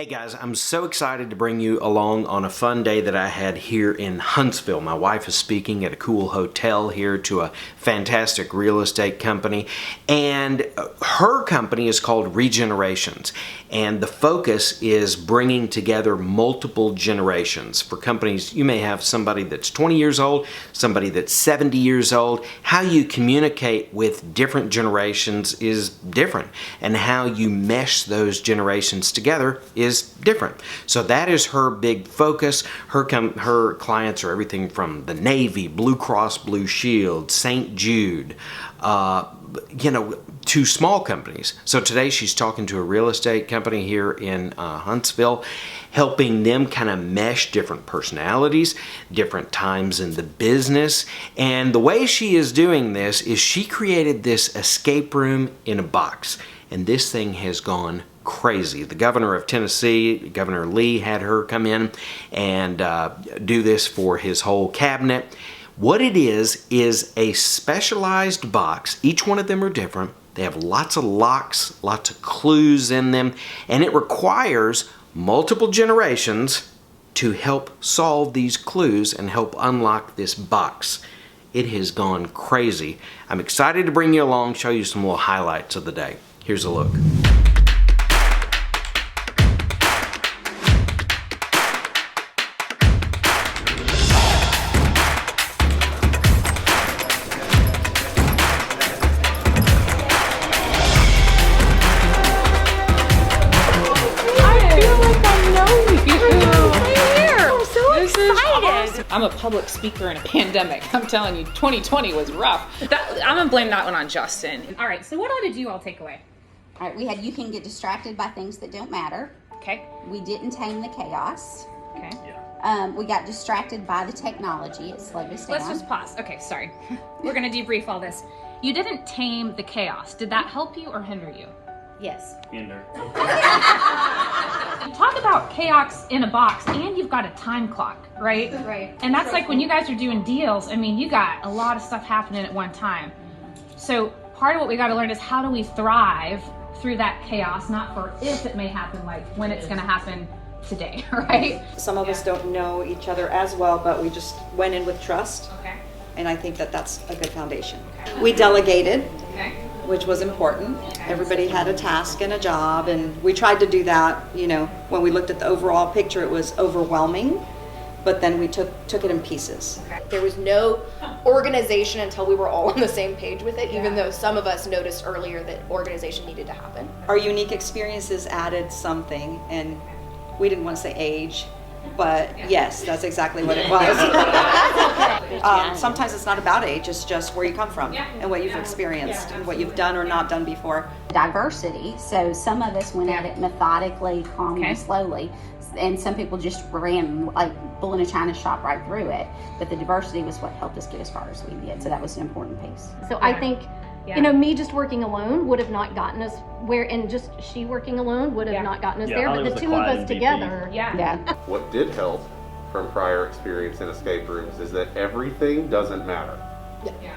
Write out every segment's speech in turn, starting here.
Hey guys, I'm so excited to bring you along on a fun day that I had here in Huntsville. My wife is speaking at a cool hotel here to a fantastic real estate company, and her company is called Regenerations, and the focus is bringing together multiple generations. For companies, you may have somebody that's 20 years old, somebody that's 70 years old. How you communicate with different generations is different, and how you mesh those generations together is different. So that is her big focus. Her clients are everything from the Navy, Blue Cross Blue Shield, St. Jude, to small companies. So today she's talking to a real estate company here in Huntsville, helping them kind of mesh different personalities, different times in the business. And the way she is doing this is she created this escape room in a box. And this thing has gone crazy. The governor of Tennessee, Governor Lee, had her come in and do this for his whole cabinet. What it is a specialized box. Each one of them are different. They have lots of locks, lots of clues in them, and it requires multiple generations to help solve these clues and help unlock this box. It has gone crazy. I'm excited to bring you along, show you some little highlights of the day. Here's a look. I'm a public speaker in a pandemic. I'm telling you, 2020 was rough. I'm gonna blame that one on Justin. All right, so what did you all take away? All right, we had you can get distracted by things that don't matter. Okay. We didn't tame the chaos. Okay. We got distracted by the technology. It slowed us down. Let's just pause. Okay, sorry. We're gonna debrief all this. You didn't tame the chaos. Did that help you or hinder you? Yes. Hinder. Talk about chaos in a box, and you've got a time clock, right? Right. And that's like when you guys are doing deals, I mean, you got a lot of stuff happening at one time. So part of what we got to learn is how do we thrive through that chaos, not for if it may happen, like when it's going to happen today, right? Some of us don't know each other as well, but we just went in with trust. Okay. And I think that that's a good foundation. Okay. We delegated, Okay. which was important. Everybody had a task and a job, and we tried to do that. You know, when we looked at the overall picture, it was overwhelming, but then we took it in pieces. There was no organization until we were all on the same page with it, even though some of us noticed earlier that organization needed to happen. Our unique experiences added something, and we didn't want to say age, but yes, that's exactly what it was. Sometimes it's not about age, it's just where you come from and what you've experienced and what you've done or not done before. Diversity. So some of us went at it methodically, calmly, slowly. And some people just ran like bull in a china shop right through it. But the diversity was what helped us get as far as we did. So that was an important piece. So I think, me just working alone would have not gotten us where, and just she working alone would have not gotten us there. But the two of us together. What did help from prior experience in escape rooms is that everything doesn't matter.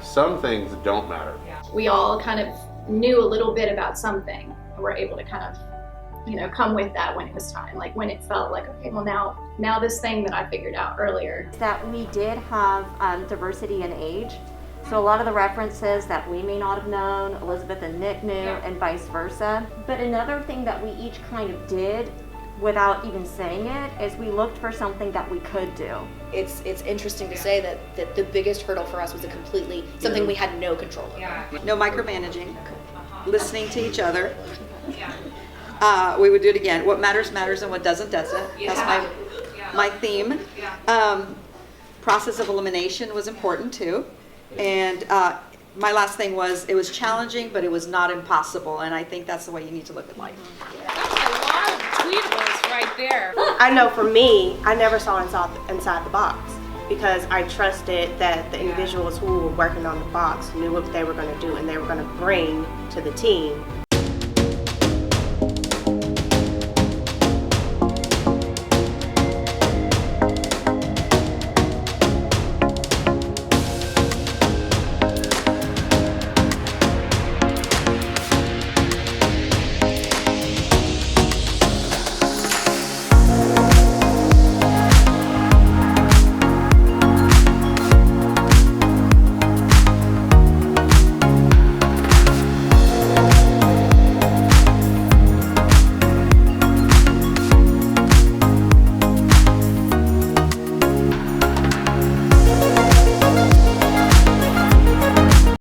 Some things don't matter. We all kind of knew a little bit about something. We're able to kind of come with that when it was time, like when it felt like, okay, well now this thing that I figured out earlier. That we did have diversity in age. So a lot of the references that we may not have known, Elizabeth and Nick knew, and vice versa. But another thing that we each kind of did without even saying it is we looked for something that we could do. It's interesting to say that the biggest hurdle for us was something we had no control over. No micromanaging, listening to each other. We would do it again. What matters, matters, and what doesn't, doesn't. That's my theme. Process of elimination was important too. And my last thing was, it was challenging, but it was not impossible. And I think that's the way you need to look at life. That's a lot of tweetables right there. I know for me, I never saw inside the box because I trusted that the individuals who were working on the box knew what they were going to do and they were going to bring to the team